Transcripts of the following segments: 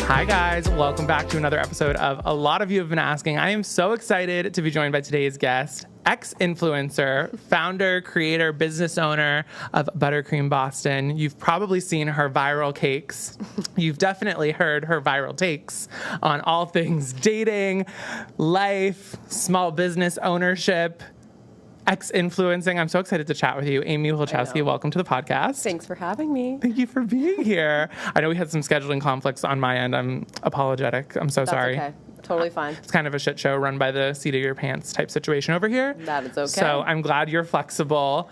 Hi guys, welcome back to another episode of A Lot of You Have Been Asking. I am so excited to be joined by today's guest, ex-influencer, founder, creator, business owner of Buttercream Boston. You've probably seen her viral cakes. You've definitely heard her viral takes on all things dating, life, small business ownership, ex-influencing. I'm so excited to chat with you. Amy Wilichowski, welcome to the podcast. Thanks for having me. Thank you for being here. I know we had some scheduling conflicts on my end. I'm apologetic. I'm so sorry. Okay. Totally fine. It's kind of a shit show run by the seat of your pants type situation over here. That is okay. So I'm glad you're flexible.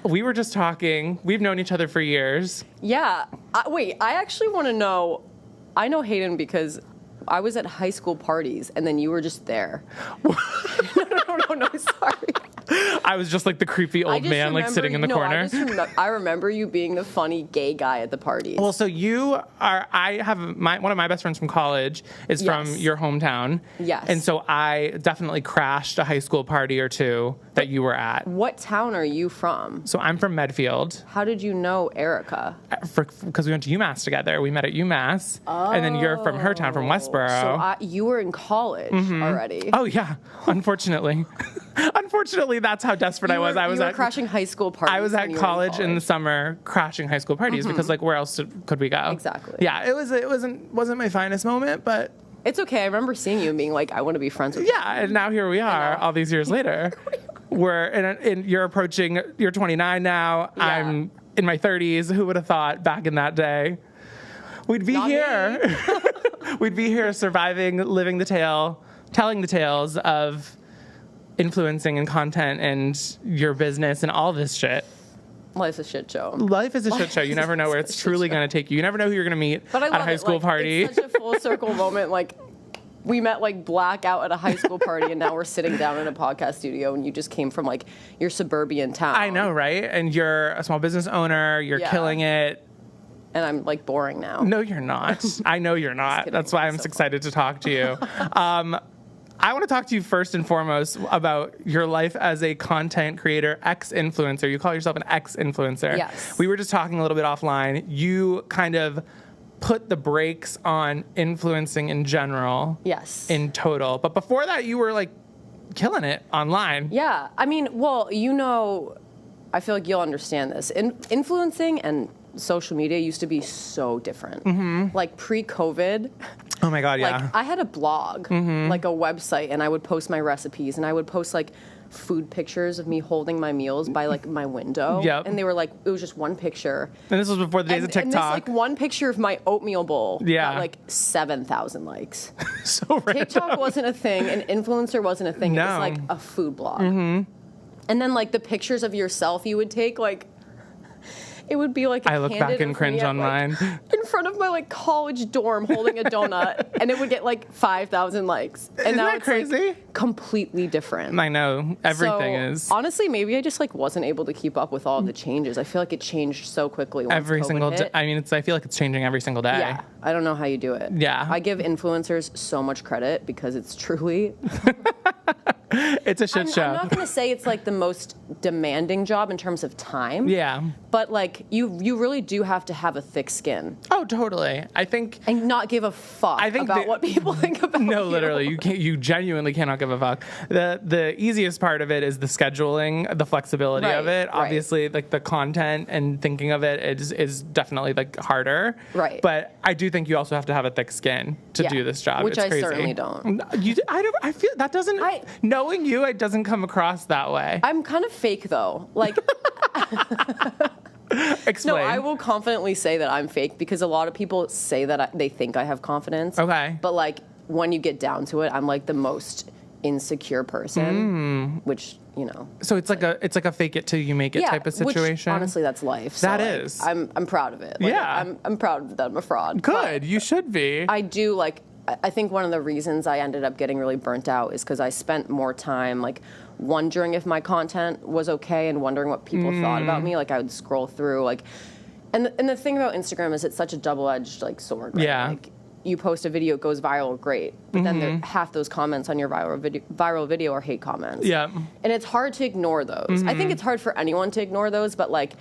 We were just talking. We've known each other for years. Yeah. Wait, I actually want to know. I know Hayden because I was at high school parties and then you were just there. No, sorry. I was just like the creepy old man, like sitting in the corner. I remember you being the funny gay guy at the parties. Well, so I have one of my best friends from college is from your hometown. Yes. And so I definitely crashed a high school party or two that you were at. What town are you from? So I'm from Medfield. How did you know Erica? Because we went to UMass together. We met at UMass. Oh. And then you're from her town, from Westboro. So you were in college already. Oh, yeah. Unfortunately. Unfortunately, that's how desperate I was. You were crashing high school parties. I was at college in the summer crashing high school parties because, like, where else could we go? Exactly. Yeah, it wasn't my finest moment, but it's okay. I remember seeing you and being like, I want to be friends with you. Yeah, and now here we are, all these years later. You're approaching. You're 29 now. Yeah. I'm in my 30s. Who would have thought back in that day we'd be here? We'd be here, surviving, living the tale, telling the tales of influencing and content and your business and all this shit. Life's a shit show. Life is a shit show. You never know where it's truly going to take you. You never know who you're going to meet at a high school party. It's such a full circle moment. Like, we met like blackout at a high school party and now we're sitting down in a podcast studio and you just came from like your suburban town. I know, right? And you're a small business owner. You're killing it. And I'm like boring now. No, you're not. I know you're not. That's why I'm so excited to talk to you. I want to talk to you first and foremost about your life as a content creator, ex-influencer. You call yourself an ex-influencer. Yes. We were just talking a little bit offline. You kind of put the brakes on influencing in general. Yes. In total. But before that, you were like killing it online. Yeah. I mean, well, I feel like you'll understand this. Influencing and social media used to be so different. Mm-hmm. Like pre-COVID. Oh my God, yeah. Like I had a blog, like a website, and I would post my recipes, and I would post like food pictures of me holding my meals by like my window. Yep. And they were like, it was just one picture. And this was before the days of TikTok. And this like one picture of my oatmeal bowl got like 7,000 likes. So random. TikTok wasn't a thing, and influencer wasn't a thing. No. It was like a food blog. And then like the pictures of yourself you would take, like, it would be like I look back and cringe on mine. In front of my like college dorm holding a donut, and it would get like 5,000 likes. And Isn't now that it's crazy? Like completely different. I know. Everything is. Honestly, maybe I just like wasn't able to keep up with all of the changes. I feel like it changed so quickly once every COVID single hit. day. I mean, I feel like it's changing every single day. Yeah. I don't know how you do it. Yeah. I give influencers so much credit because it's truly It's a shit show. I'm not going to say it's like the most demanding job in terms of time. Yeah. But like you really do have to have a thick skin. Oh, totally. I think. And not give a fuck about what people think about you. No, literally. You genuinely cannot give a fuck. The easiest part of it is the scheduling, the flexibility of it. Obviously, like the content and thinking of it is definitely like harder. Right. But I do think you also have to have a thick skin to do this job. Which it's I crazy. certainly don't. I feel that doesn't. Knowing you, it doesn't come across that way. I'm kind of fake though. Like. Explain. No, I will confidently say that I'm fake because a lot of people say that they think I have confidence. Okay. But like when you get down to it, I'm like the most insecure person, which, you know. So it's like a fake it till you make it type of situation. Which, honestly, that's life. So that is. I'm proud of it. Like, I'm proud that I'm a fraud. Good. You should be. I do like. I think one of the reasons I ended up getting really burnt out is because I spent more time like wondering if my content was okay and wondering what people thought about me. Like I would scroll through like, and the thing about Instagram is it's such a double-edged like sword. Right? Yeah. Like you post a video, it goes viral, great, but then half those comments on your viral video are hate comments. Yeah. And it's hard to ignore those. I think it's hard for anyone to ignore those, but like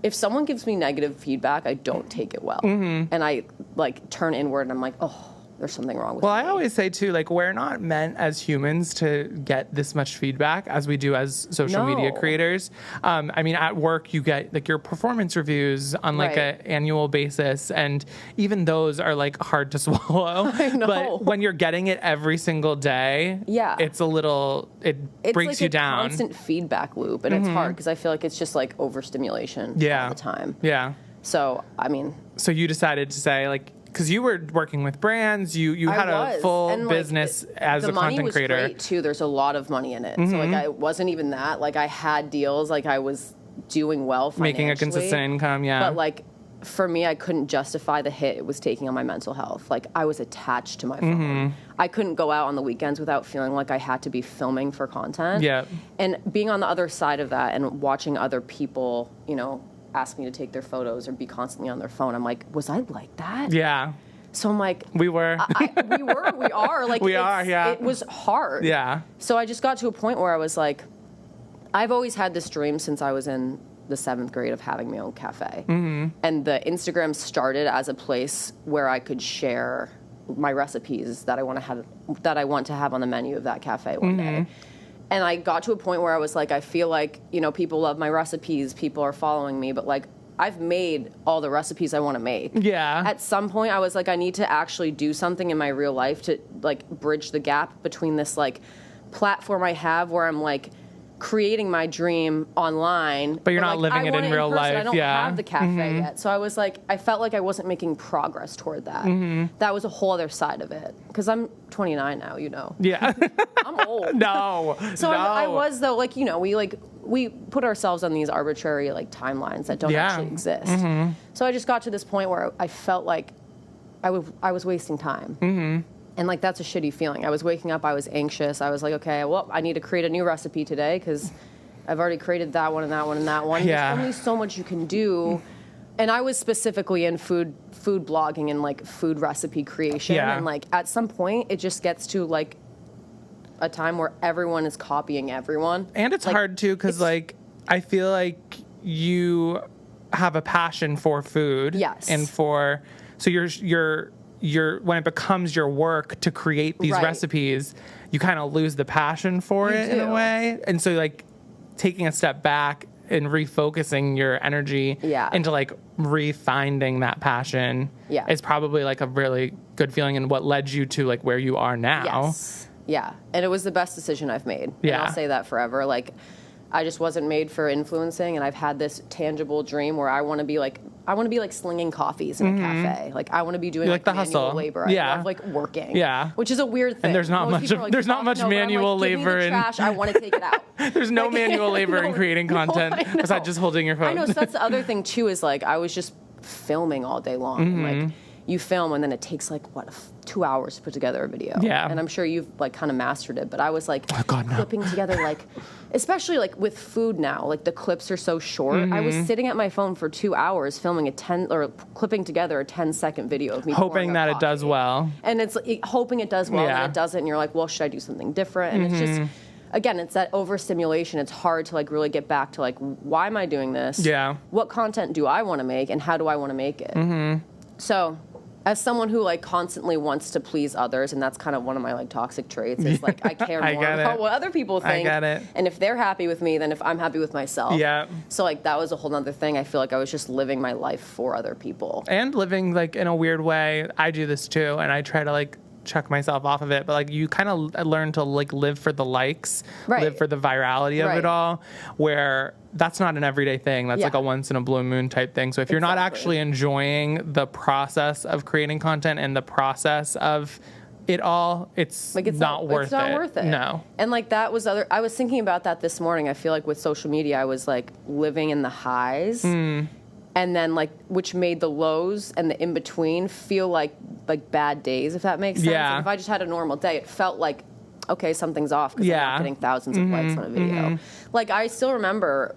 if someone gives me negative feedback, I don't take it well. And I like turn inward and I'm like, oh, there's something wrong with me. Well, I always say too, like, we're not meant as humans to get this much feedback as we do as social media creators. I mean, at work, you get like your performance reviews on like an annual basis, and even those are like hard to swallow. I know. But when you're getting it every single day, it's a little, it breaks like you a down. Constant feedback loop, and it's hard because I feel like it's just like overstimulation all the time. Yeah. So, I mean. So you decided to say, like, because you were working with brands, you had a full business as a content creator. The money was great too. There's a lot of money in it. So like I wasn't even that. Like I had deals. Like I was doing well financially. Making a consistent income, But like for me, I couldn't justify the hit it was taking on my mental health. Like I was attached to my phone. I couldn't go out on the weekends without feeling like I had to be filming for content. Yeah. And being on the other side of that and watching other people, you know, ask me to take their photos or be constantly on their phone. I'm like, was I like that? Yeah. So I'm like, we are. Like, we are, yeah. It was hard. Yeah. So I just got to a point where I was like, I've always had this dream since I was in the 7th grade of having my own cafe. And the Instagram started as a place where I could share my recipes that I want to have on the menu of that cafe one day. And I got to a point where I was like, I feel like, you know, people love my recipes, people are following me, but like, I've made all the recipes I want to make. Yeah. At some point, I was like, I need to actually do something in my real life to like bridge the gap between this like platform I have where I'm like creating my dream online. But you're not like, living it in real life. I don't have the cafe yet. So I was like, I felt like I wasn't making progress toward that. That was a whole other side of it. Because I'm 29 now, you know. Yeah. I'm old. No. I was though, like, you know, we put ourselves on these arbitrary like timelines that don't actually exist. So I just got to this point where I felt like I was wasting time. And like that's a shitty feeling. I was waking up, I was anxious. I was like, okay, well, I need to create a new recipe today because I've already created that one and that one and that one. Yeah. There's only so much you can do. And I was specifically in food blogging and like food recipe creation. Yeah. And like at some point it just gets to like a time where everyone is copying everyone. And it's like, hard too because like I feel like you have a passion for food. Yes. And for so you're when it becomes your work to create these recipes, you kind of lose the passion for it in a way. And so like taking a step back and refocusing your energy into like refinding that passion is probably like a really good feeling and what led you to like where you are now. Yes. Yeah. And it was the best decision I've made. Yeah. And I'll say that forever. Like I just wasn't made for influencing, and I've had this tangible dream where I want to be like slinging coffees in a cafe. Like I want to be doing like the manual hustle labor. I love like working. Yeah. Which is a weird thing. And there's not much manual labor in trash. I want to take it out. There's no manual labor in creating content besides just holding your phone. I know. So that's the other thing too, is like I was just filming all day long. And, like you film and then it takes like 2 hours to put together a video. Yeah. And I'm sure you've like kind of mastered it, but I was like no. clipping together like, especially like with food now, like the clips are so short. I was sitting at my phone for 2 hours filming clipping together a 10-second video of me hoping that it does well. And it's hoping it does well and it doesn't. And you're like, well, should I do something different? And it's just, again, it's that overstimulation. It's hard to like really get back to like, why am I doing this? Yeah. What content do I want to make and how do I want to make it? So as someone who like constantly wants to please others, and that's kind of one of my like toxic traits, is like I care more about what other people think. I get it. And if they're happy with me, then if I'm happy with myself. Yeah. So like that was a whole other thing. I feel like I was just living my life for other people. And living like in a weird way. I do this too, and I try to like check myself off of it, but like you kind of learn to like live for the likes, live for the virality of it all, where that's not an everyday thing. That's like a once in a blue moon type thing. So if you're not actually enjoying the process of creating content and the process of it all, it's like not worth it. It's not worth it. No. And like that was I was thinking about that this morning. I feel like with social media, I was like living in the highs. And then like, which made the lows and the in-between feel like bad days, if that makes sense. Yeah. Like if I just had a normal day, it felt like, okay, something's off because I'm not getting thousands of likes on a video. Like I still remember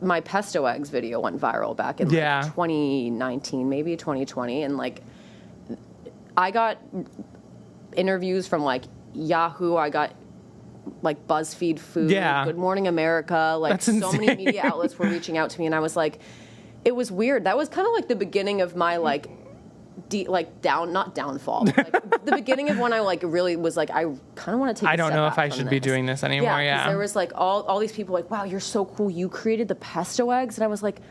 my pesto eggs video went viral back in like 2019, maybe 2020. And like, I got interviews from like Yahoo. I got like BuzzFeed Food, Good Morning America. Like so many media outlets were reaching out to me. And I was like, It was weird. That was kind of like the beginning of my like not downfall, but like the beginning of when I like really was like, I kind of want to take. I don't know if I should be doing this anymore. Yeah. There was like all these people like, wow, you're so cool. You created the pesto eggs, and I was like,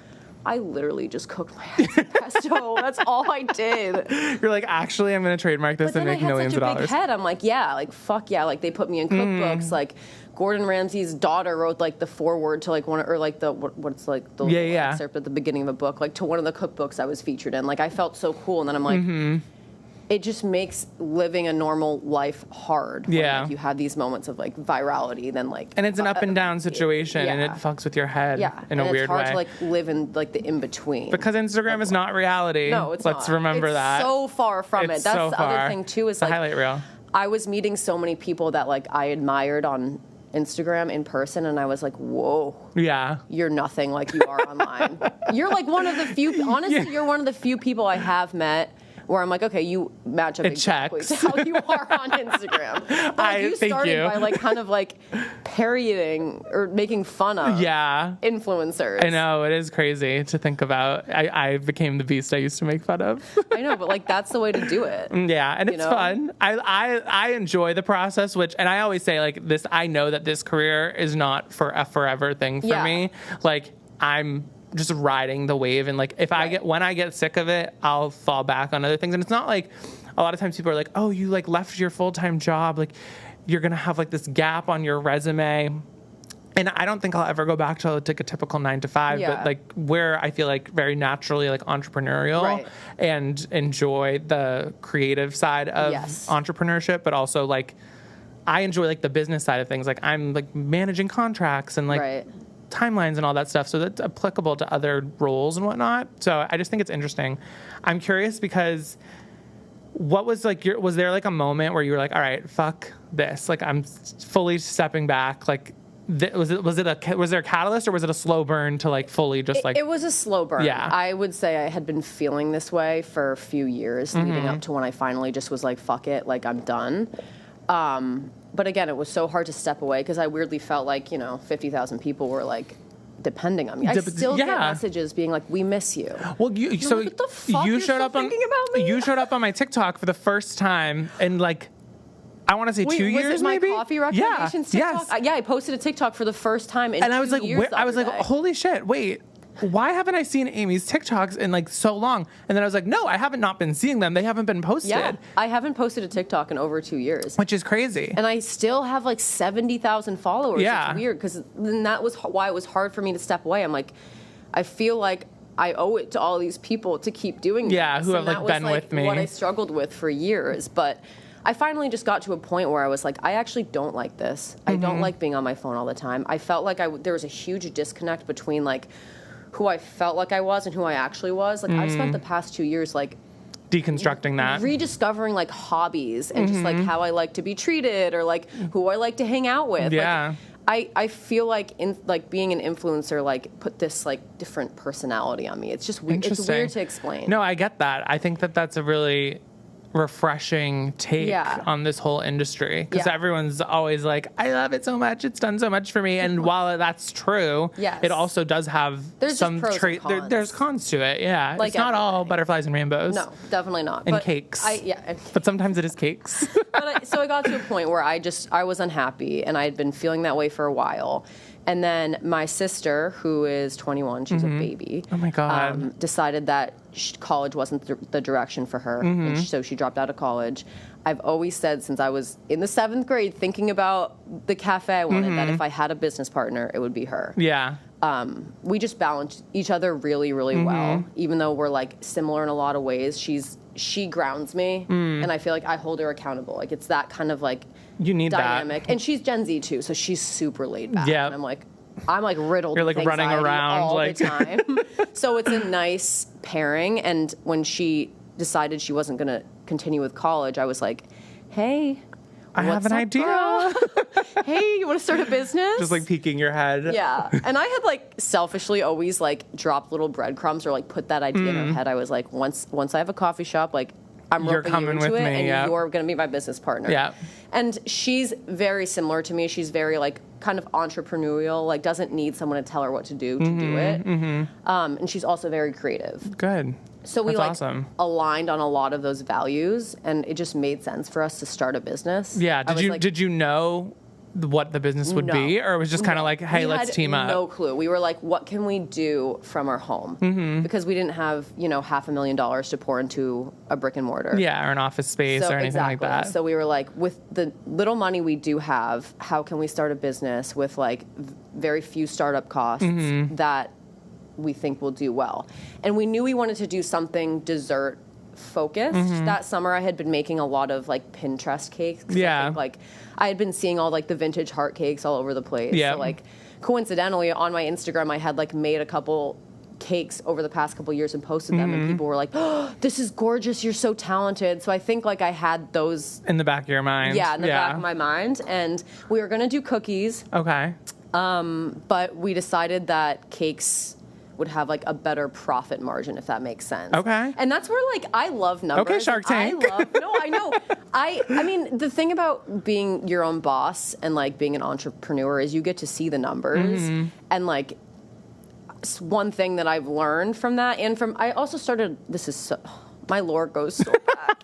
I literally just cooked my eggs in pesto. That's all I did. You're like, actually, I'm going to trademark this and make millions of dollars. Big head. I'm like, yeah, like fuck yeah. Like they put me in cookbooks. Like Gordon Ramsay's daughter wrote like the foreword to like one or like the what's like the excerpt at the beginning of a book, like to one of the cookbooks I was featured in. Like I felt so cool, and then I'm like, it just makes living a normal life hard. When, like, you have these moments of like virality, then like, and it's an up and down situation, and it fucks with your head in a weird way. It's hard to like live in like the in between because Instagram is not reality. No, it's not. Let's remember that. So far from it. That's the other thing too. Is the like highlight reel. I was meeting so many people that like I admired on Instagram in person, and I was like, whoa, you're nothing like you are online. You're like one of the few, honestly, you're one of the few people I have met where I'm like, okay, you match up exactly to how you are on Instagram. But like, you started by like kind of like parodying or making fun of influencers. I know, it is crazy to think about. I became the beast I used to make fun of. I know, but like that's the way to do it. Yeah, and it's fun. I enjoy the process, and I always say like this, I know that this career is not for a forever thing for me. Like I'm just riding the wave, and like when I get sick of it, I'll fall back on other things. And it's not like a lot of times people are like, oh, you like left your full-time job, like you're gonna have like this gap on your resume. And I don't think I'll ever go back to like a typical 9-to-5, but like where I feel like very naturally like entrepreneurial and enjoy the creative side of entrepreneurship, but also like I enjoy like the business side of things. Like I'm like managing contracts and like timelines and all that stuff, so that's applicable to other roles and whatnot. So I just think it's interesting. I'm curious because what was like was there like a moment where you were like, all right, fuck this, like I'm fully stepping back? Like was there a catalyst, or was it a slow burn to like fully just like it was a slow burn. I would say I had been feeling this way for a few years leading up to when I finally just was like, fuck it, like I'm done. But again, it was so hard to step away because I weirdly felt like, 50,000 people were like depending on me. I still get messages being like, "We miss you." Well, you showed up on you showed up on my TikTok for the first time in like I want to say 2 years, was it maybe. My coffee recommendations TikTok? Yes. I posted a TikTok for the first time in 2 years. And I was like, holy shit! Wait. Why haven't I seen Amy's TikToks in like so long? And then I was like, no, I haven't not been seeing them. They haven't been posted. Yeah, I haven't posted a TikTok in over 2 years. Which is crazy. And I still have like 70,000 followers. Yeah. It's weird because that was why it was hard for me to step away. I'm like, I feel like I owe it to all these people to keep doing this. Yeah, who have like been with me. What I struggled with for years. But I finally just got to a point where I was like, I actually don't like this. I don't like being on my phone all the time. I felt like there was a huge disconnect between like who I felt like I was and who I actually was. Like I've spent the past 2 years like deconstructing that, rediscovering like hobbies and just like how I like to be treated or like who I like to hang out with. Yeah. Like, I feel like being an influencer like put this like different personality on me. It's just weird. It's weird to explain. No, I get that. I think that that's a really refreshing take on this whole industry because everyone's always like, I love it so much, it's done so much for me, and while that's true, it also does have some trait. There's cons to it. Like it's not all butterflies and rainbows. No, definitely not. And cakes. But sometimes it is cakes. So I got to a point where I was unhappy, and I had been feeling that way for a while. And then my sister, who is 21, she's a baby. Oh my God. Decided that college wasn't the direction for her. And so she dropped out of college. I've always said since I was in the 7th grade thinking about the cafe I wanted that if I had a business partner, it would be her. Yeah. We just balance each other really, really well. Even though we're like similar in a lot of ways, she grounds me, and I feel like I hold her accountable. Like it's that kind of like you need dynamic. that. And she's Gen Z too, so she's super laid back. Yeah. And I'm like riddled. You're like with running around all like the time. So it's a nice pairing. And when she decided she wasn't going to continue with college, I was like, hey, I have an idea. Hey, you want to start a business? Just like peeking your head. Yeah. And I had like selfishly always like dropped little breadcrumbs or like put that idea in her head. I was like, once I have a coffee shop, like I'm roping you into it, and you're going to be my business partner. Yeah. And she's very similar to me. She's very like kind of entrepreneurial, like doesn't need someone to tell her what to do it. And she's also very creative. Good. So we That's awesome. aligned on a lot of those values, and it just made sense for us to start a business. Yeah. Did you know what the business would be, or it was just kind of like, hey, let's team up? No clue. We were like, what can we do from our home? Because we didn't have, $500,000 to pour into a brick and mortar. Yeah, or an office space or anything like that. So we were like, with the little money we do have, how can we start a business with like very few startup costs that we think will do well? And we knew we wanted to do something dessert focused. That summer I had been making a lot of like Pinterest cakes. Yeah. I had been seeing all like the vintage heart cakes all over the place. Yeah. So like coincidentally on my Instagram I had like made a couple cakes over the past couple years and posted them, and people were like, oh, this is gorgeous, you're so talented. So I think like I had those in the back of your mind. Yeah, in the back of my mind. And we were gonna do cookies. Okay. But we decided that cakes would have like a better profit margin, if that makes sense. Okay. And that's where like I love numbers. Okay, Shark Tank. I know. I mean, the thing about being your own boss and like being an entrepreneur is you get to see the numbers. And like one thing that I've learned from that, and from I also started, my lore goes so back.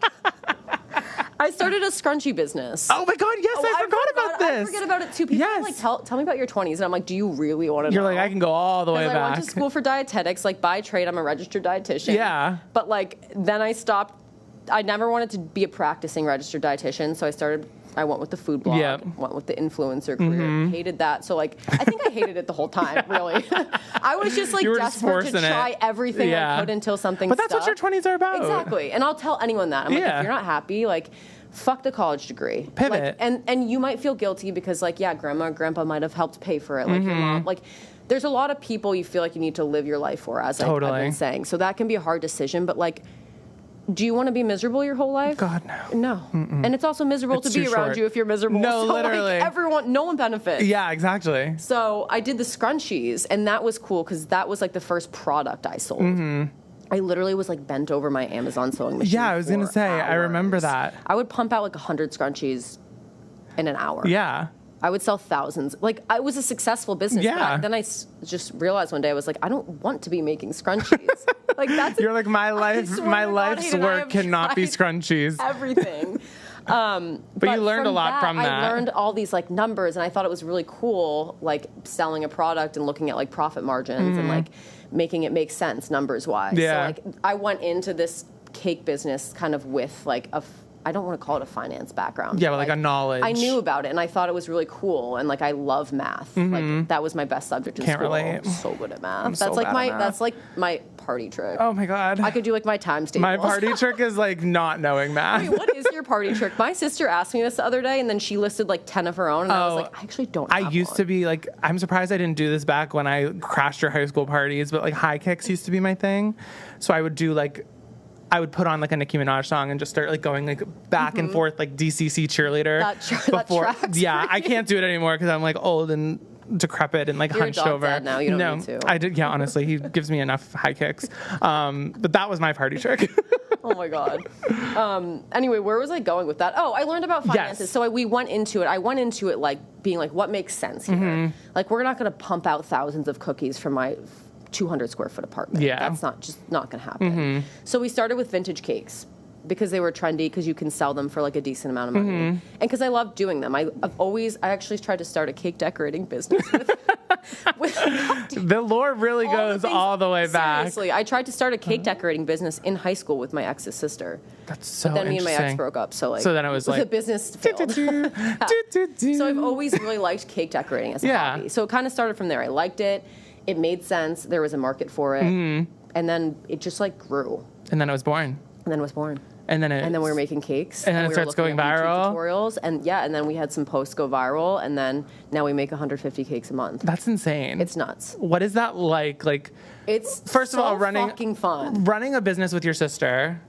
I started a scrunchie business. Oh my God, yes, I forgot about this. I forget about it too. People are like, tell me about your 20s. And I'm like, do you really want to know? You're like, I can go all the way back. I went to school for dietetics. Like by trade, I'm a registered dietitian. Yeah. But like, then I stopped. I never wanted to be a practicing registered dietitian. So I went with the food blog, went with the influencer career, hated that. So like, I think I hated it the whole time, really. I was just like desperate to try everything I could until something But that's what your 20s are about. Exactly. And I'll tell anyone that. I'm like, if you're not happy, like, fuck the college degree. Pivot. Like, and you might feel guilty because like, yeah, grandma or grandpa might have helped pay for it. Like your mom, like there's a lot of people you feel like you need to live your life for, as I've been saying. So that can be a hard decision, but like, do you want to be miserable your whole life? God, no. No. And it's also miserable to be around you if you're miserable. No, so, literally. Like, no one benefits. Yeah, exactly. So I did the scrunchies, and that was cool because that was like the first product I sold. I literally was like bent over my Amazon sewing machine. Yeah, I was going to say, I remember that. I would pump out like 100 scrunchies in an hour. Yeah. I would sell thousands. Like, I was a successful business. Yeah. But then I just realized one day, I was like, I don't want to be making scrunchies. Like, that's You're like, my life's work cannot be scrunchies. Everything. But you learned a lot from that. I learned all these like numbers, and I thought it was really cool, like selling a product and looking at like profit margins and like making it make sense numbers wise. Yeah. So like I went into this cake business kind of with like I don't want to call it a finance background. Yeah, but like a knowledge. I knew about it, and I thought it was really cool, and like I love math. Like that was my best subject in Can't school. relate. I'm so good at math. I'm so bad at math. That's like my party trick. Oh my God. I could do like my times tables. My party trick is like not knowing math. Wait, what is your party trick? My sister asked me this the other day, and then she listed like 10 of her own, and I was like, I actually don't have I used to be like, I'm surprised I didn't do this back when I crashed your high school parties, but like high kicks used to be my thing. So I would do like, I would put on like a Nicki Minaj song and just start like going like back and forth like DCC cheerleader. That tracks yeah, I can't do it anymore because I'm like old and decrepit and like You're hunched a dog over. dad now. You don't need to. I did. Yeah, honestly, he gives me enough high kicks. But that was my party trick. Oh my God. Anyway, where was I going with that? Oh, I learned about finances. Yes. So we went into it. I went into it like being like, what makes sense here? Like, we're not going to pump out thousands of cookies from my 200 square foot apartment. Yeah. That's not going to happen. So we started with vintage cakes because they were trendy, because you can sell them for like a decent amount of money. And because I love doing them. I actually tried to start a cake decorating business with The lore really goes all the way back. Seriously, I tried to start a cake decorating business in high school with my ex's sister. That's so But then me and my ex interesting. broke up, so then it was like the business failed. So I've always really liked cake decorating as a hobby. So it kind of started from there. I liked it. It made sense. There was a market for it. And then it just like grew. And then it was born. And then it was born. And then we were making cakes. And then it we were starts looking going at YouTube viral. tutorials. And then we had some posts go viral. And then now we make 150 cakes a month. That's insane. It's nuts. What is that like? Like, It's first of all, fucking fun. Running a business with your sister,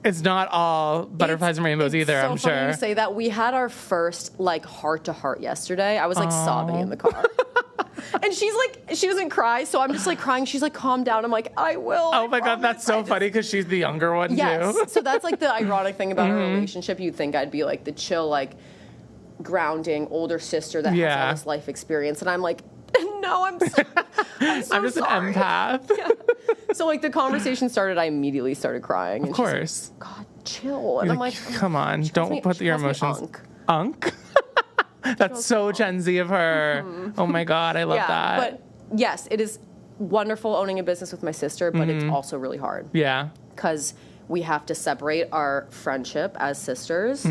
it's not all butterflies and rainbows either, I'm so funny sure. you say that. We had our first like heart to heart yesterday. I was like sobbing in the car. And she's like, she doesn't cry, so I'm just like crying. She's like, calm down. I'm like, I will. Oh my God, that's so funny because she's the younger one too. Yes. So that's like the ironic thing about our relationship. You'd think I'd be like the chill, like grounding older sister that has all this life experience, and I'm like, no, I'm so I'm just sorry. an empath. Yeah. So like the conversation started, I immediately started crying. And Of course. Like, God, chill. And I'm like, come on, don't put your emotions. Unk. That's so Gen Z of her. Oh my God, I love that. But yes, it is wonderful owning a business with my sister, but it's also really hard. Yeah. Because we have to separate our friendship as sisters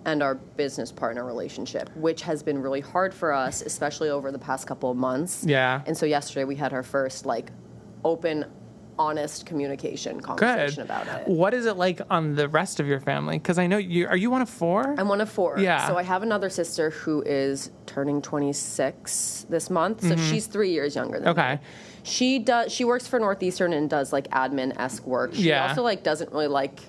and our business partner relationship, which has been really hard for us, especially over the past couple of months. Yeah. And so yesterday we had our first like open, honest communication conversation about it. What is it like on the rest of your family? Because I know are you one of 4? I'm one of 4. Yeah. So I have another sister who is turning 26 this month. So she's 3 years younger than me. She works for Northeastern and does like admin-esque work. She also like doesn't really like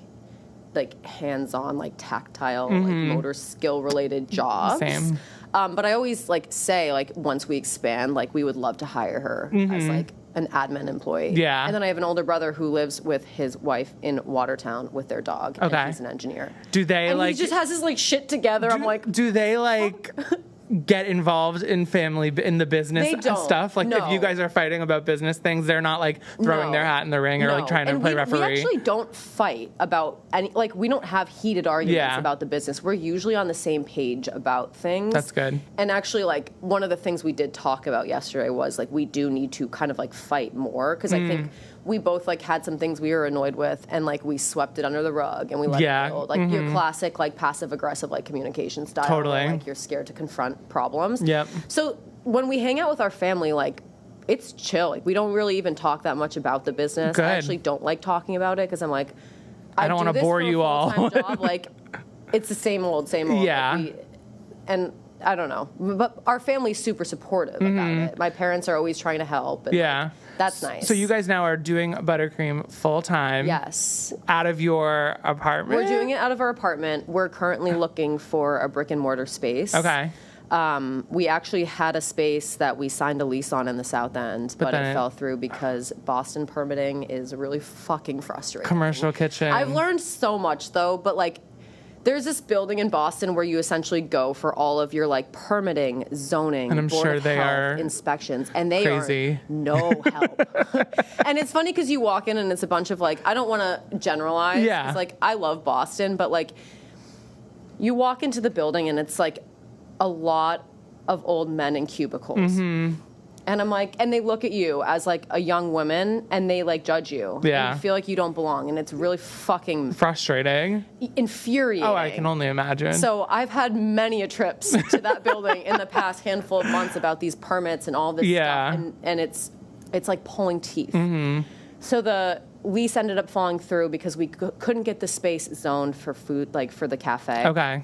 hands-on, like tactile, like motor skill related jobs. Same. But I always like say like once we expand, like we would love to hire her as like an admin employee. Yeah. And then I have an older brother who lives with his wife in Watertown with their dog. Okay. And he's an engineer. Do they and like? He just has his like shit together. I'm like, do they like? Get involved in the business They don't. stuff? Like if you guys are fighting about business things, they're not like throwing their hat in the ring or like trying to play referee. We actually don't fight about any, like we don't have heated arguments about the business. We're usually on the same page about things. That's good. And actually like one of the things we did talk about yesterday was like we do need to kind of like fight more because I think we both like had some things we were annoyed with and like we swept it under the rug and we let it go. Like your classic like passive aggressive like communication style. Totally. Where, like you're scared to confront problems. Yep. So when we hang out with our family, like it's chill. Like we don't really even talk that much about the business. Good. I actually don't like talking about it because I'm like, I don't want to bore you all. Job. Like it's the same old. Yeah. Like, and I don't know, but our family's super supportive about it. My parents are always trying to help. And that's nice. So you guys now are doing Buttercream full time. Yes. Out of your apartment? We're doing it out of our apartment. We're currently looking for a brick and mortar space. Okay. We actually had a space that we signed a lease on in the South End, but it fell through because Boston permitting is really fucking frustrating. Commercial kitchen. I've learned so much though, but like there's this building in Boston where you essentially go for all of your like permitting, zoning, and I'm board sure of they health, are inspections, and they crazy. are no help. And it's funny because you walk in and it's a bunch of like, I don't want to generalize. Yeah. It's like I love Boston, but like you walk into the building and it's like a lot of old men in cubicles. And I'm like, and they look at you as like a young woman and they like judge you. Yeah. And you feel like you don't belong. And it's really fucking frustrating. Infuriating. Oh, I can only imagine. So I've had many a trips to that building in the past handful of months about these permits and all this stuff. And it's like pulling teeth. So the lease ended up falling through because we couldn't get the space zoned for food, like for the cafe. Okay.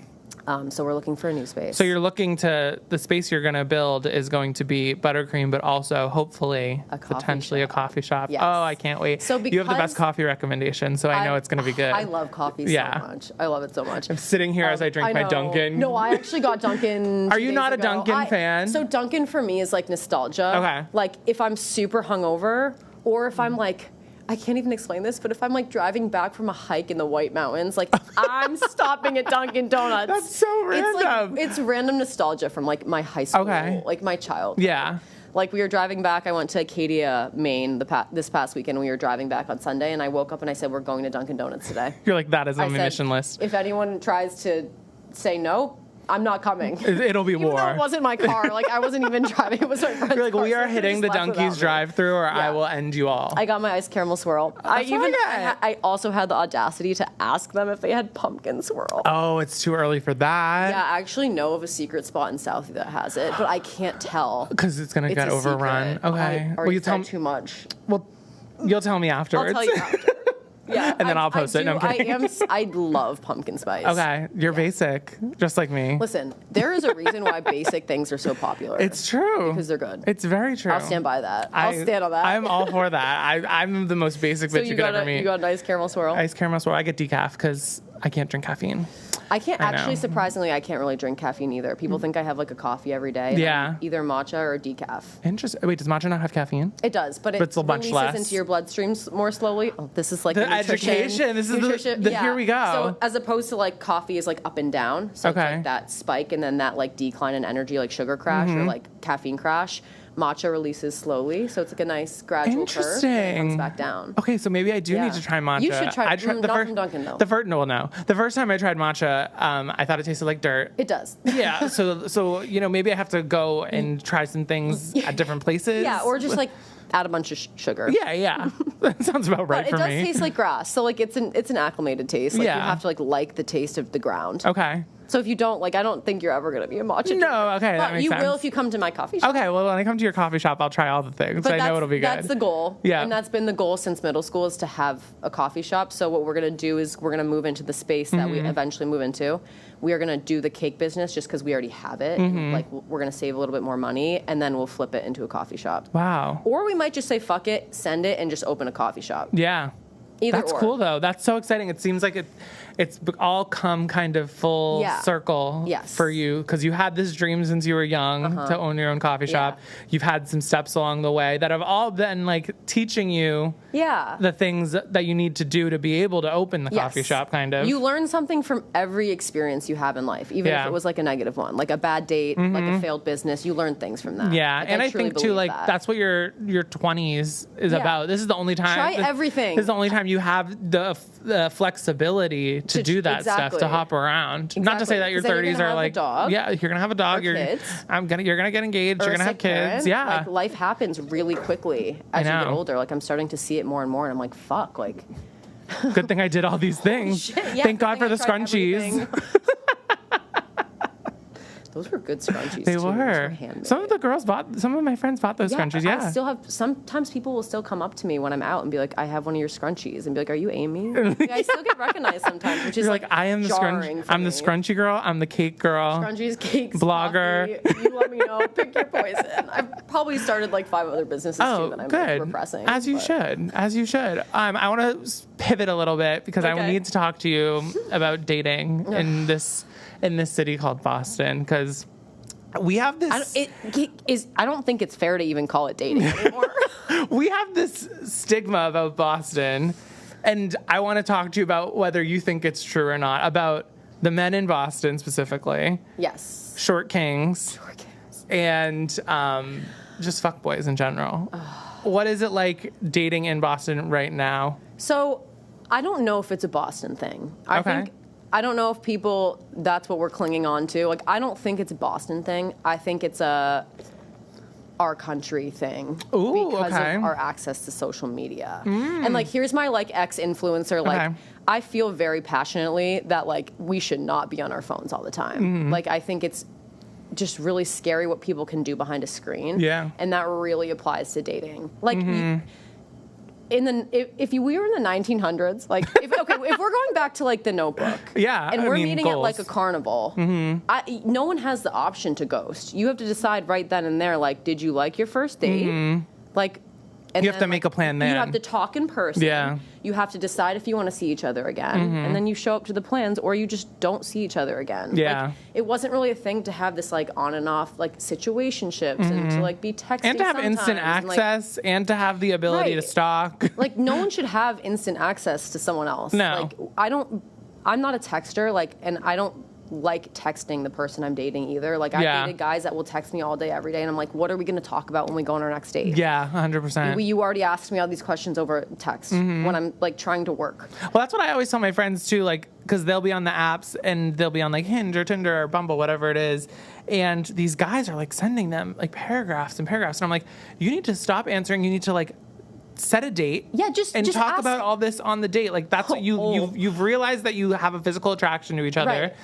So we're looking for a new space. So you're looking to, the space you're going to build is going to be Buttercream, but also hopefully potentially a coffee shop. Yes. Oh, I can't wait. So you have the best coffee recommendation, so I know it's going to be good. I love coffee so much. I love it so much. I'm sitting here as I drink my Dunkin'. No, I actually got Dunkin'. Are you not a Dunkin' fan? So Dunkin' for me is like nostalgia. Okay. Like if I'm super hungover or if I'm like, I can't even explain this, but if I'm like driving back from a hike in the White Mountains, like I'm stopping at Dunkin' Donuts. That's so random. It's random nostalgia from like my high school, like my childhood. Yeah. Like we were driving back, I went to Acadia, Maine this past weekend. We were driving back on Sunday and I woke up and I said, we're going to Dunkin' Donuts today. You're like, that is on my mission list. If anyone tries to say no, I'm not coming. It'll be war. Even though it wasn't my car. Like, I wasn't even driving. It was my friend's You're like, car, we are hitting the Dunkies drive-thru or I will end you all. I got my iced caramel swirl. I also had the audacity to ask them if they had pumpkin swirl. Oh, it's too early for that. Yeah, I actually know of a secret spot in Southie that has it, but I can't tell. Because it's going to get overrun. Secret. Okay. Well, you tell me too much. Well, you'll tell me afterwards. I'll tell you after. Yeah, and then I'll post it. No, I'm kidding. I love pumpkin spice. Okay, you're basic, just like me. Listen, there is a reason why basic things are so popular. It's true. Because they're good. It's very true. I'll stand by that. I'll stand on that. I'm all for that. I'm the most basic bitch you could ever meet. You got an iced caramel swirl? Iced caramel swirl. I get decaf because I can't drink caffeine. I can't actually, know. surprisingly, I can't really drink caffeine either. People think I have like a coffee every day. And I'm either matcha or decaf. Interesting. Wait, does matcha not have caffeine? It does, but it's a bunch releases less into your bloodstreams more slowly. Oh, this is like the education. This is the here we go. So as opposed to like coffee is like up and down. So it's like that spike and then that like decline in energy, like sugar crash or like caffeine crash. Matcha releases slowly, so it's like a nice gradual curve and it comes back down. Okay, so maybe I do need to try matcha. You should try. I tried not from Dunkin' though. The first time I tried matcha, I thought it tasted like dirt. It does. Yeah. So maybe I have to go and try some things at different places. Yeah, or just like add a bunch of sugar. Yeah. That sounds about right for me. It does taste like grass, so like it's an acclimated taste. Like you have to like the taste of the ground. Okay. So if you don't, like, I don't think you're ever going to be a matcha drinker. No, okay, that makes sense. But you will if you come to my coffee shop. Okay, well, when I come to your coffee shop, I'll try all the things. I know it'll be good. That's the goal. Yeah. And that's been the goal since middle school is to have a coffee shop. So what we're going to do is we're going to move into the space that we eventually move into. We are going to do the cake business just because we already have it. And, like, we're going to save a little bit more money, and then we'll flip it into a coffee shop. Wow. Or we might just say, fuck it, send it, and just open a coffee shop. Yeah. That's cool, though. That's so exciting. It seems like it's all come kind of full circle for you because you had this dream since you were young to own your own coffee shop. You've had some steps along the way that have all been like teaching you the things that you need to do to be able to open the coffee shop, kind of. You learn something from every experience you have in life, even if it was like a negative one, like a bad date, like a failed business. You learn things from that. Yeah, like, and I think too, like that's what your 20s is about. This is the only time. Try everything. This is the only time you have the flexibility to do that stuff, to hop around. Not to say that your 30s are like, you're gonna have a dog, you're gonna get engaged, you're gonna have kids. Yeah, like life happens really quickly as you get older. Like I'm starting to see it more and more, and I'm like, fuck, like. Good thing I did all these things. Thank God for the scrunchies. Those were good scrunchies. They were. Some of my friends bought those scrunchies. Yeah. I still have. Sometimes people will still come up to me when I'm out and be like, "I have one of your scrunchies," and be like, "Are you Amy?" Like, I still get recognized sometimes, which is like I am the scrunchie. I'm the scrunchy girl. I'm the cake girl. Scrunchies, cakes, blogger. Coffee. You let me know. Pick your poison. I've probably started like 5 other businesses too that I'm like, repressing. As you should. I want to pivot a little bit because I need to talk to you about dating in this city called Boston, because we have this. I don't think it's fair to even call it dating anymore. We have this stigma about Boston, and I want to talk to you about whether you think it's true or not, about the men in Boston specifically. Yes. Short kings. And just fuckboys in general. What is it like dating in Boston right now? So I don't know if it's a Boston thing. I don't know if people, that's what we're clinging on to. Like, I don't think it's a Boston thing. I think it's our country thing. Ooh, because of our access to social media. And, like, here's my, like, ex-influencer. Like, I feel very passionately that, like, we should not be on our phones all the time. Like, I think it's just really scary what people can do behind a screen. Yeah. And that really applies to dating. Like, if we were in the 1900s, like if we're going back to like the Notebook, and we're meeting at like a carnival, no one has the option to ghost. You have to decide right then and there, like, did you like your first date? Like, and you have to make a plan then. You have to talk in person. Yeah. You have to decide if you want to see each other again, and then you show up to the plans, or you just don't see each other again. Yeah. Like, it wasn't really a thing to have this like on and off like situationships and to like be texting and to have instant access and to have the ability to stalk. Like, no one should have instant access to someone else. No. Like, I'm not a texter, like, and I don't like texting the person I'm dating either. Like, I've dated guys that will text me all day, every day, and I'm like, what are we going to talk about when we go on our next date? Yeah, 100%. You already asked me all these questions over text when I'm, like, trying to work. Well, that's what I always tell my friends, too, like, because they'll be on the apps, and they'll be on, like, Hinge or Tinder or Bumble, whatever it is, and these guys are, like, sending them, like, paragraphs and paragraphs, and I'm like, you need to stop answering, you need to, like, set a date. Yeah, just talk ask. about all this on the date. Like, that's what you've realized that you have a physical attraction to each other. Right.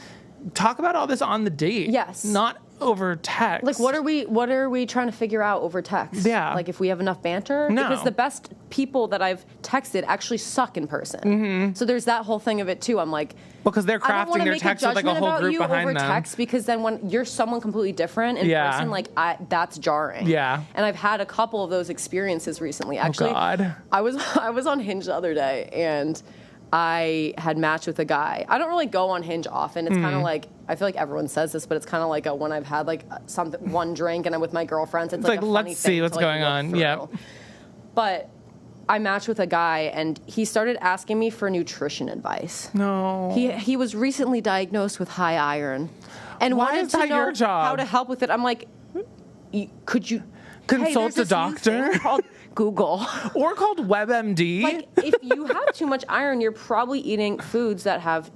Talk about all this on the date. Yes. Not over text. Like, what are we trying to figure out over text? Yeah. Like, if we have enough banter? No. Because the best people that I've texted actually suck in person. So there's that whole thing of it too. I'm like, because they're crafting their text with like a whole group behind them. Text, because then when you're someone completely different in person, like, that's jarring. Yeah. And I've had a couple of those experiences recently. Actually, God. I was on Hinge the other day, and I had matched with a guy. I don't really go on Hinge often. It's kind of like, I feel like everyone says this, but it's kind of like when I've had like one drink and I'm with my girlfriends, it's like a funny let's see thing what's to, like, going on. Yeah. But I matched with a guy and he started asking me for nutrition advice. No. He was recently diagnosed with high iron and Why wanted is to that know your job? how to help with it. I'm like, could you Consult a doctor? Called Google. Or called WebMD. Like, if you have too much iron, you're probably eating foods that have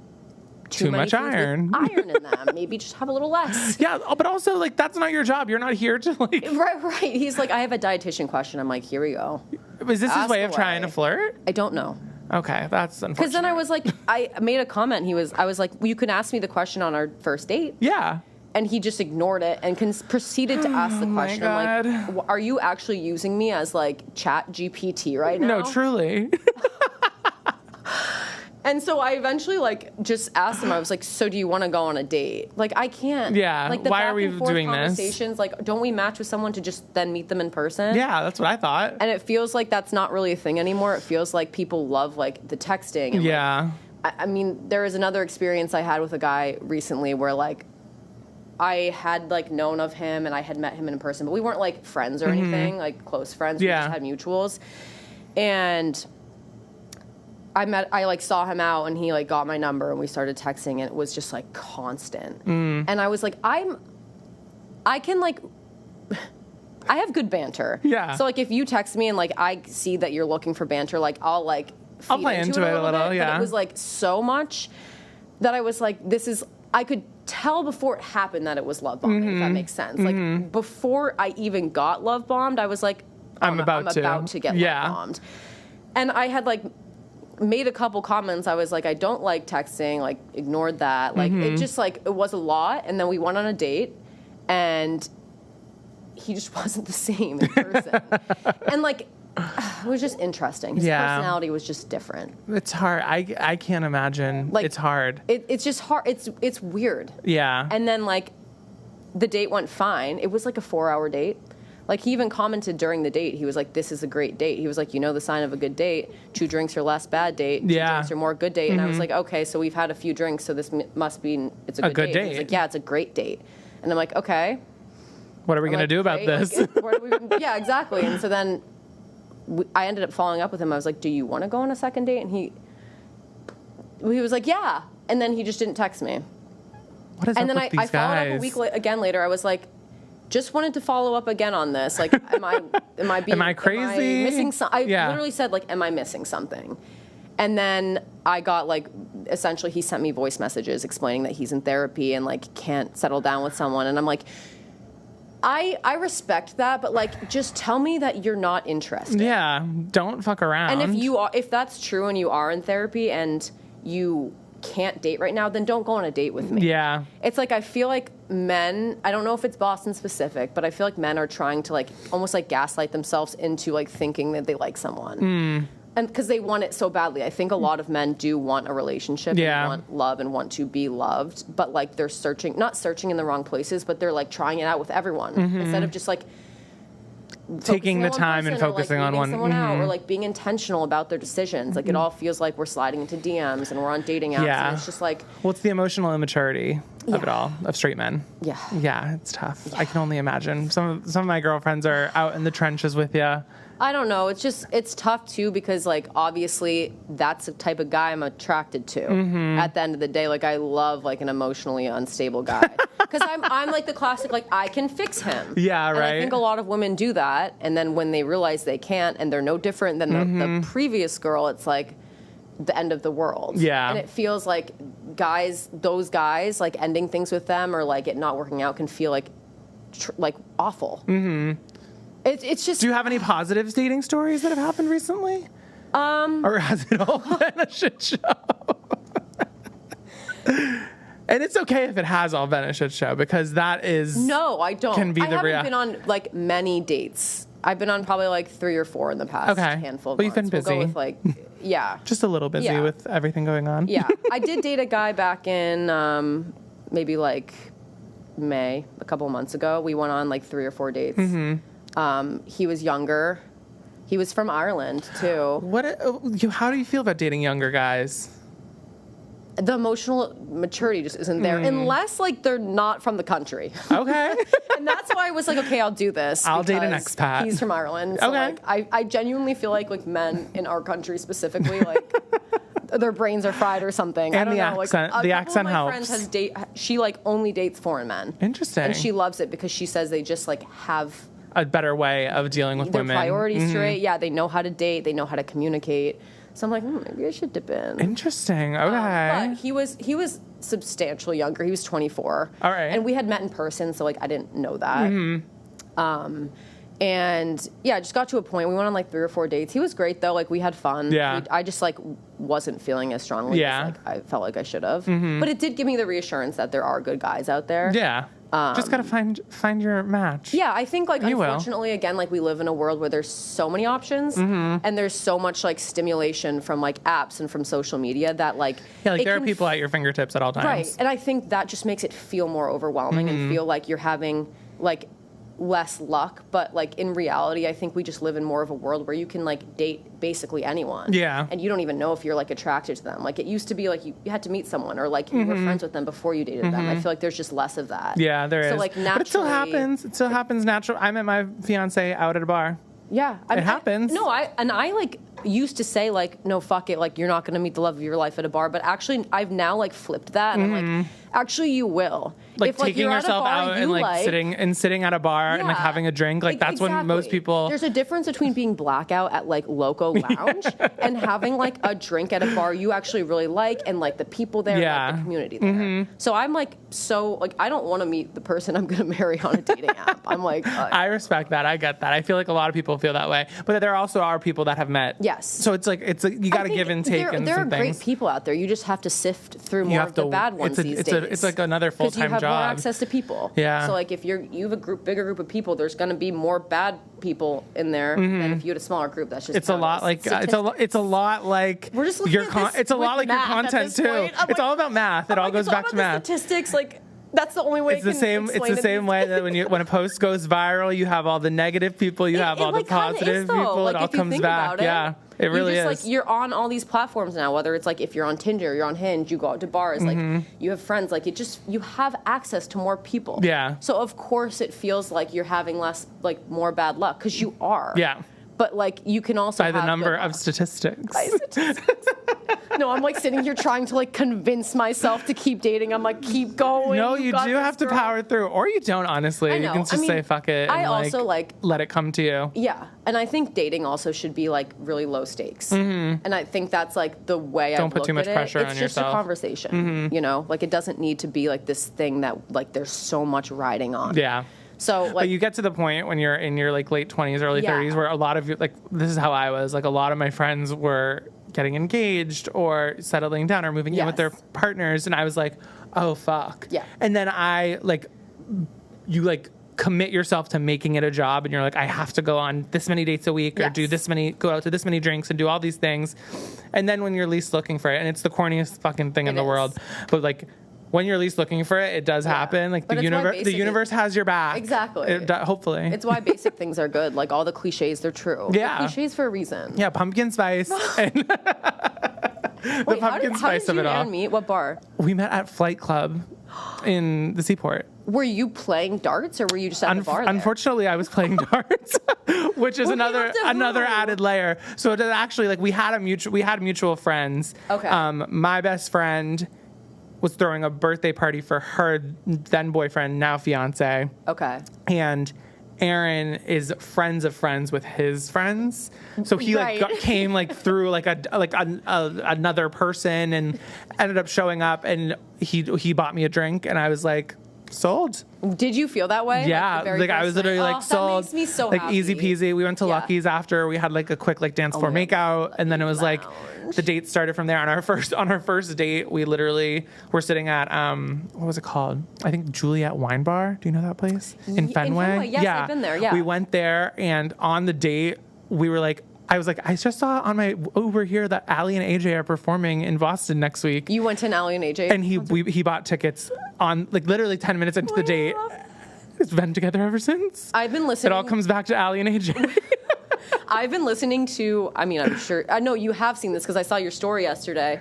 too much iron. Iron in them. Maybe just have a little less. Yeah, but also, like, that's not your job. You're not here to, like... Right. He's like, I have a dietitian question. I'm like, here we go. Is this his way of trying to flirt? I don't know. Okay, that's unfortunate. Because then I was like, I made a comment. I was like, well, you can ask me the question on our first date. Yeah. And he just ignored it and proceeded to ask the question. I'm like, are you actually using me as like Chat GPT right now? No, truly. And so I eventually like just asked him. I was like, so do you want to go on a date? Like, I can't. Yeah. Like, the why back are we and forth doing conversations, like, don't we match with someone to just then meet them in person? Yeah, that's what I thought. And it feels like that's not really a thing anymore. It feels like people love like the texting. And, yeah. like, I mean, there is another experience I had with a guy recently where like I had like known of him and I had met him in person, but we weren't like friends or anything, like close friends. Yeah. We just had mutuals. And I like saw him out and he like got my number and we started texting and it was just like constant. And I was like, I have good banter. Yeah. So like if you text me and like I see that you're looking for banter, like I'll play into it a little bit, yeah. But it was like so much that I was like, I could tell before it happened that it was love bombing, if that makes sense. Like before I even got love bombed, I was like, I'm about to get love bombed. And I had like made a couple comments. I was like, I don't like texting, like ignored that. Like it just like, it was a lot. And then we went on a date and he just wasn't the same in person. And like, it was just interesting. His personality was just different. It's hard. I can't imagine. Like, it's hard. It's just hard. It's weird. Yeah. And then like the date went fine. It was like a 4-hour date. Like he even commented during the date. He was like, "This is a great date." He was like, "You know the sign of a good date: 2 drinks or less bad date. 2 drinks or more good date." And I was like, "Okay, so we've had a few drinks, so this must be it's a good date." He was like, "Yeah, it's a great date." And I'm like, "Okay, what are we gonna do about this?" Like, yeah, exactly. And so then I ended up following up with him. I was like, "Do you want to go on a second date?" And he was like, "Yeah." And then he just didn't text me. What is and up then with these I followed up a week again later. I was like, just wanted to follow up again on this. Like, am I crazy? Am I missing something? I Yeah. literally said, like, am I missing something? And then I got, like, essentially he sent me voice messages explaining that he's in therapy and, like, can't settle down with someone. And I'm like, I respect that, but, like, just tell me that you're not interested. Yeah, don't fuck around. And if that's true and you are in therapy and you can't date right now, then don't go on a date with me. Yeah. It's like, I feel like men, I don't know if it's Boston specific, but I feel like men are trying to like almost like gaslight themselves into like thinking that they like someone. And because they want it so badly. I think a lot of men do want a relationship and want love and want to be loved, but like they're not searching in the wrong places, but they're like trying it out with everyone instead of just like taking the time and focusing on someone out, or like being intentional about their decisions. Like it all feels like we're sliding into DMs and we're on dating apps. And it's just like, well, it's the emotional immaturity of it all, of straight men. Yeah, it's tough. I can only imagine. Some of my girlfriends are out in the trenches with you. I don't know. It's tough too, because like obviously that's the type of guy I'm attracted to. At the end of the day, like I love like an emotionally unstable guy, because I'm like the classic, like I can fix him. Yeah, right. And I think a lot of women do that, and then when they realize they can't, and they're no different than the previous girl, it's like the end of the world. Yeah. And it feels like those guys, like ending things with them or like it not working out can feel like awful. It's just. Do you have any positive dating stories that have happened recently? Or has it all been a shit show? And it's okay if it has all been a shit show, because that is. No, I don't. Can be I the haven't been on like many dates. I've been on probably like 3 or 4 in the past handful of months. You've been busy. We'll go with like, yeah. Just a little busy with everything going on. Yeah. I did date a guy back in maybe like May, a couple of months ago. We went on like 3 or 4 dates. He was younger. He was from Ireland too. How do you feel about dating younger guys? The emotional maturity just isn't there unless like they're not from the country. Okay. And that's why I was like, okay, I'll do this. I'll date an expat. He's from Ireland. So Okay. like I genuinely feel like men in our country specifically, like their brains are fried or something. And I don't the know. accent. Like, the a couple accent of my helps. friends she like only dates foreign men. Interesting. And she loves it because she says they just like have a better way of dealing with their women. priorities straight. Yeah, they know how to date. They know how to communicate. So I'm like, maybe I should dip in. Interesting. Okay. But he was substantially younger. He was 24. All right. And we had met in person, so like I didn't know that. Mm-hmm. And yeah, I just got to a point. We went on like 3 or 4 dates. He was great though. Like we had fun. Yeah. I just like wasn't feeling as strongly Yeah. as like I felt like I should have. Mm-hmm. But it did give me the reassurance that there are good guys out there. Yeah. Just gotta find your match. Yeah, I think like You will. unfortunately again like we live in a world where there's so many options and there's so much like stimulation from like apps and from social media that like Yeah, like it there are can people at your fingertips at all times. right. And I think that just makes it feel more overwhelming and feel like you're having like less luck, but like in reality I think we just live in more of a world where you can like date basically anyone. Yeah. And you don't even know if you're like attracted to them. Like it used to be like you had to meet someone or like you were friends with them before you dated them. I feel like there's just less of that. Yeah, there is. So like naturally, but it still happens. It still happens naturally. I met my fiance out at a bar. Yeah, It happens. I like used to say like, no, fuck it, like you're not going to meet the love of your life at a bar, but actually I've now like flipped that, and I'm like, actually you will. Like if, taking you're at a yourself bar out and like sitting at a bar and like Yeah. having a drink, like that's when most Exactly. people. There's a difference between being blackout at like Loco Lounge and having like a drink at a bar you actually really like and like the people there, Yeah. and, like, the community there. So I'm like I don't want to meet the person I'm going to marry on a dating app. I'm like, I respect that. I get that. I feel like a lot of people feel that way, but there also are people that have met. Yes. So it's like you got to give and take. There are some great things. people out there. You just have to sift through more of the bad ones these days. It's like another full Because you time have job. more access to people. Yeah. So like if you have a bigger group of people, there's going to be more bad people in there than if you had a smaller group. That's just It's a lot like it's a lot like We're just looking your at this it's a lot with like your math at content this too. point. I'm It's like- all about math. It all goes it's back all to about math. the statistics. Like that's the only way. It's the same. It's the same way that when a post goes viral, you have all the negative people, you have all the positive people. Like, it all if you comes think back. about it, Yeah, it really you just, is. Like you're on all these platforms now. Whether it's like if you're on Tinder, you're on Hinge, you go out to bars, like you have friends. Like you have access to more people. Yeah. So of course it feels like you're having more bad luck because you are. Yeah. But like you can also By the have number good of luck. statistics. By statistics. No, I'm like sitting here trying to like convince myself to keep dating. I'm like, keep going. No, you got do this, have to girl. power through, or you don't. Honestly, I you know. can just I mean, say fuck it. I And, also, let it come to you. Yeah, and I think dating also should be like really low stakes, and I think that's like the way I Don't put too much pressure on It's just a yourself. conversation, you know. Like it doesn't need to be like this thing that like there's so much riding on. Yeah. So like But you get to the point when you're in your like late 20s, early Yeah. 30s, where a lot of you, like this is how I was. Like a lot of my friends were getting engaged or settling down or moving in with their Yes. partners, and I was like, oh fuck. Yeah. And then you commit yourself to making it a job, and you're like, I have to go on this many dates a week or Yes. do go out to this many drinks and do all these things. And then when you're least looking for it, and it's the corniest fucking thing in the is. world, but like when you're least looking for it, it does happen. Like But the it's why universe, the basic universe has your back. Exactly. Hopefully. it's why basic things are good. Like all the cliches, they're true. Yeah. They're cliches for a reason. Yeah, pumpkin spice. And Wait, how pumpkin did spice you of it all. and meet? What bar? We met at Flight Club in the Seaport. Were you playing darts or were you just at the bar? There? Unfortunately, I was playing darts, which is Who came another up to who? another added layer. So it actually like we had mutual friends. Okay. My best friend was throwing a birthday party for her then boyfriend, now fiance. Okay. And Aaron is friends of friends with his friends, so he Right. came like through another person and ended up showing up, and he bought me a drink, and I was like, sold. Did you feel that way? Yeah, the very like I first was literally night? like sold. That makes me so like happy. easy peasy. We went to Yeah. Lucky's after. We had like a quick dance floor my makeout, and then it was like Lounge. the date started from there. On our first date, we literally were sitting at what was it called? I think Juliet Wine Bar. Do you know that place in Fenway? Fenway, yes, I've been there, yeah. We went there, and on the date, we were like. I was like, I just saw on my Uber here that Allie and AJ are performing in Boston next week. You went to an Allie and AJ? And he bought tickets on like literally 10 minutes into the date. It's been together ever since. I've been listening. It all comes back to Allie and AJ. I've been listening to, I mean, I'm sure, I know you have seen this because I saw your story yesterday.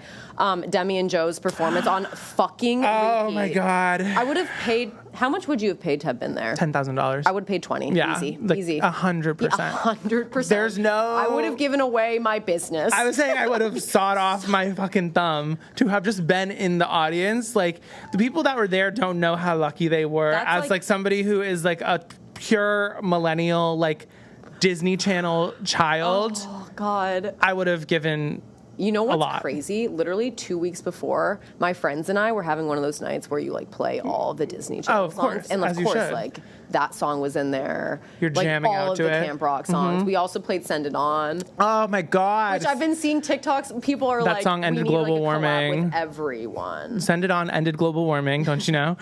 Demi and Joe's performance on fucking Oh repeat. my God. I would have paid, how much would you have paid to have been there? $10,000. I would have paid 20. Yeah. Easy. Like Easy. 100%. 100%. There's no... I would have given away my business. I was saying I would have sawed off my fucking thumb to have just been in the audience. Like, the people that were there don't know how lucky they were. That's As like somebody who is like a pure millennial, like Disney Channel child, Oh, God. I would have given You know a what's lot. crazy? Literally 2 weeks before, my friends and I were having one of those nights where you like play all the Disney Channel of songs. course, And of as you course, should. like that song was in there. You're like, jamming all out of to the it. Camp Rock songs. We also played Send It On. Oh my God. Which I've been seeing TikToks. People are That like, song ended we need global like a collab warming. with everyone. Send It On ended global warming, don't you know?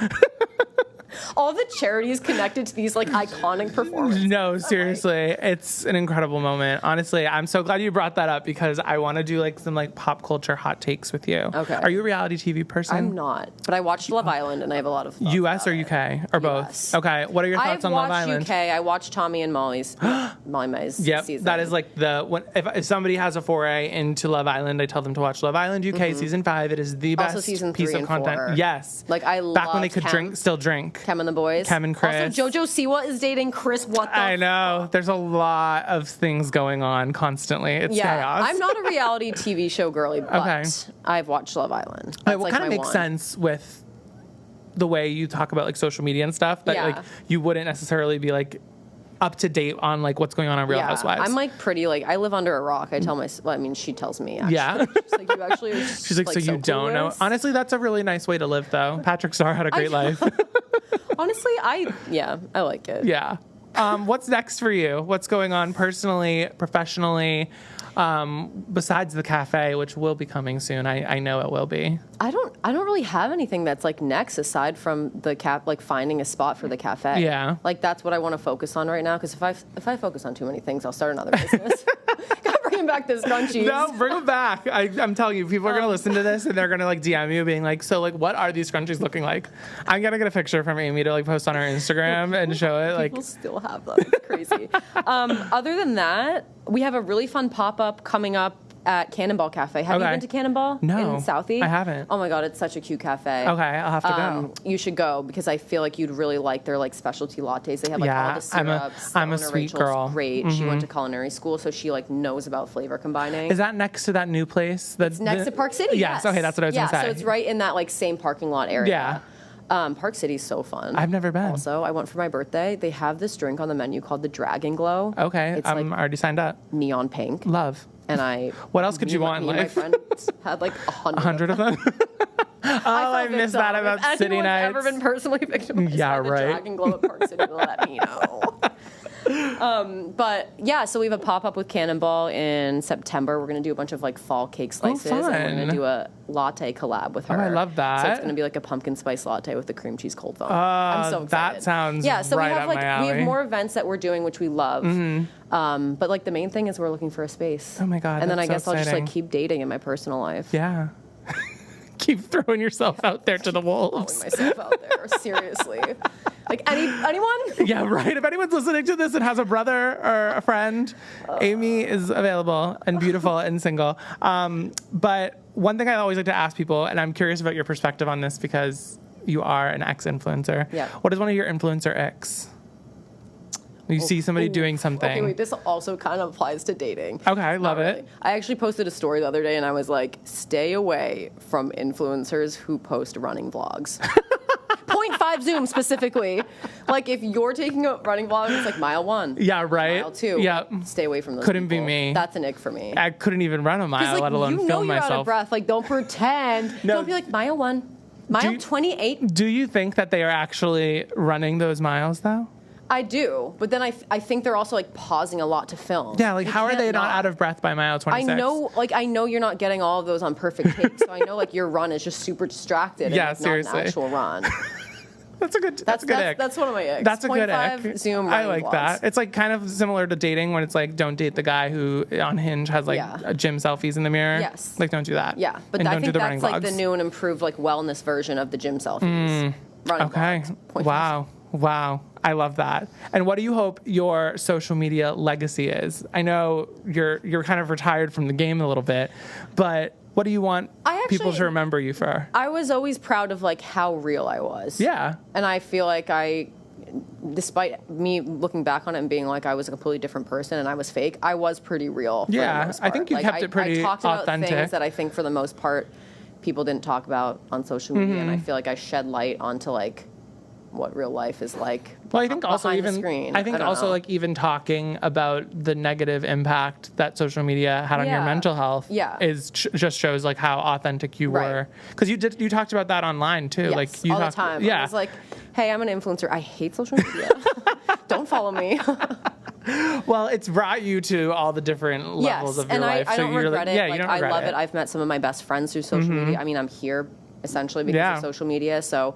All the charities connected to these like iconic performances. No, seriously. It's an incredible moment. Honestly, I'm so glad you brought that up because I want to do like some like pop culture hot takes with you. Okay. Are you a reality TV person? I'm not, but I watched Love Island and I have a lot of thoughts US or about UK it. or both? US. Okay. What are your thoughts I've on Love watched Island? UK. I watched Tommy and Molly's Yep, season. that is like if somebody has a foray into Love Island, I tell them to watch Love Island UK season 5. It is the Also best season piece 3 of and content. 4. Yes, Like I back when they loved could still drink. Kem and the boys. Kem and Chris. Also, JoJo Siwa is dating Chris. What the I know. There's a lot of things going on constantly. It's chaos. I'm not a reality TV show girly, but Okay. I've watched Love Island. Right, That's what like kind of my makes one. sense with the way you talk about like social media and stuff that Yeah. like you wouldn't necessarily be like up to date on like what's going on Real Housewives. I'm like pretty like I live under a rock. I tell my well, I mean she tells me actually. Yeah. She's like you actually. She's like, so you don't know. clueless?" Honestly, that's a really nice way to live though. Patrick Star had a great life. Honestly, I like it. Yeah. What's next for you? What's going on personally, professionally, besides the cafe, which will be coming soon? I know it will be. I don't really have anything that's like next aside from the like finding a spot for the cafe. Yeah. Like that's what I want to focus on right now because if I focus on too many things, I'll start another business. Gotta bring back this scrunchies. No, bring them back. I'm telling you, people are gonna listen to this and they're gonna like DM you, being like, "So, like, what are these scrunchies looking like?" I'm gonna get a picture from Amy to like post on her Instagram and show it. Like, People still have them. It's crazy. Other than that, we have a really fun pop-up coming up at Cannonball Cafe. Have you Okay. been to Cannonball No, in Southie? I haven't. Oh my God, it's such a cute cafe. okay, I'll have to go. You should go because I feel like you'd really like their like specialty lattes. They have like Yeah, all the syrups. I'm a Owner sweet Rachel's girl. Mm-hmm. Great. She went to culinary school, so she like knows about flavor combining. Is that next to that new place? It's next to Park City. Yes. Okay, that's what I was gonna say. So it's right in that like same parking lot area. Yeah. Park City's so fun. I've never been. Also, I went for my birthday. They have this drink on the menu called the Dragon Glow. Okay, It's I'm like already signed up. neon pink. Love. And I. What else could you want in me and life? My friends had like 100 100 of them? I missed that about if city anyone's nights. ever been personally victimized Yeah, by the right. Dragon Glow at Park City, let me know. But yeah, so we have a pop-up with Cannonball in September. We're going to do a bunch of like fall cake slices. And we're going fun. to do a latte collab with her. I love that. So it's going to be like a pumpkin spice latte with the cream cheese cold foam. I'm so excited. That sounds yeah, so right we have up like my alley. we have more events that we're doing which we love. But like the main thing is we're looking for a space. Oh my God, And then that's I guess so I'll just exciting. like keep dating in my personal life. Yeah. Keep throwing yourself out there to the Throwing wolves. myself out there, seriously. Like anyone? Yeah, right. If anyone's listening to this and has a brother or a friend, Amy is available and beautiful and single. But one thing I always like to ask people, and I'm curious about your perspective on this because you are an ex-influencer. Yeah. What is one of your influencer icks? You see somebody doing something. Okay, wait, this also kind of applies to dating. Okay, I love Not it. really. I actually posted a story the other day and I was like, stay away from influencers who post running vlogs. 0.5 zoom specifically. Like if you're taking a running vlog, it's like mile 1. Yeah, right. Mile 2. Yeah. Stay away from those Couldn't be people. me. That's an ick for me. I couldn't even run a mile, Like, let alone you know film you're myself. out of breath. Like don't pretend. No. Don't be like mile 1. Mile you- 28. Do you think that they are actually running those miles though? I do, but then I think they're also like pausing a lot to film. Yeah, like You how are can't they not out of breath by mile 26? I know you're not getting all of those on perfect take, so I know like your run is just super distracted. Yeah, and, like, seriously. Not an actual run. That's a good ick. That's one of my icks. That's a good 0.5 ick. Zoom I running like vlogs. that. It's like kind of similar to dating when it's like don't date the guy who on Hinge has like Yeah. gym selfies in the mirror. Yes. Like don't do that. Yeah, but and I don't do think the that's running like vlogs. the new and improved like wellness version of the gym selfies. Running Okay. vlogs, 0.5. Wow. Wow. I love that. And what do you hope your social media legacy is? I know you're kind of retired from the game a little bit, but what do you want people to remember you for? I was always proud of like how real I was. Yeah. And I feel like despite me looking back on it and being like I was a completely different person and I was fake, I was pretty real. For the most part. I think you kept it pretty I talked authentic. about things that I think for the most part people didn't talk about on social media, and I feel like I shed light onto like what real life is like. Well, I think also behind the screen. I think also know. like even talking about the negative impact that social media had on your mental health just shows like how authentic you were, because you talked about that online too. Yes, like you all talked, the time. Yeah, I was like, hey, I'm an influencer. I hate social media. Don't follow me. Well, it's brought you to all the different levels of your life. I don't regret it. Yeah, like, you don't I regret love it. I've met some of my best friends through social media. I mean, I'm here essentially because of social media. So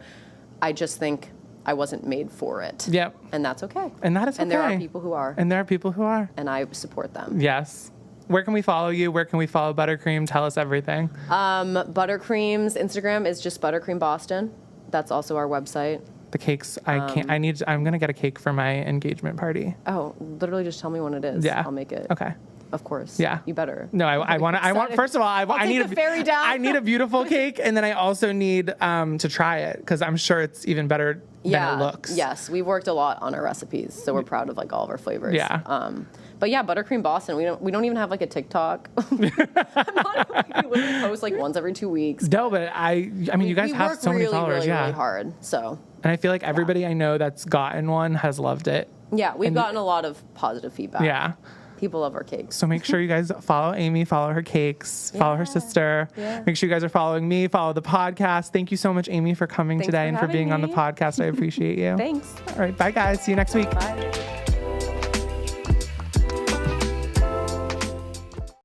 I just think I wasn't made for it. Yep. And that's okay. And that is okay. And there are people who are. And there are people who are. And I support them. Yes. Where can we follow you? Where can we follow Buttercream? Tell us everything. Buttercream's Instagram is just Buttercream Boston. That's also our website. The cakes, I'm going to get a cake for my engagement party. Oh, literally just tell me when it is. Yeah. I'll make it. Okay. Of course. Yeah. You better. No, I want, first of all, I need the fairy down. I need a beautiful cake. And then I also need to try it, because I'm sure it's even better than it looks. Yes. We've worked a lot on our recipes. So we're proud of like all of our flavors. Yeah. But yeah, Buttercream Boston. We don't even have like a TikTok. We literally post like once every 2 weeks. No, but I mean, you guys have so many followers. We work really hard. So. And I feel like everybody I know that's gotten one has loved it. Yeah, we've gotten a lot of positive feedback. Yeah. People love our cakes. So make sure you guys follow Amy, follow her cakes, follow her sister. Yeah. Make sure you guys are following me, follow the podcast. Thank you so much, Amy, for coming today and for being on the podcast. I appreciate you. Thanks. All right. Bye, guys. See you next week. Bye.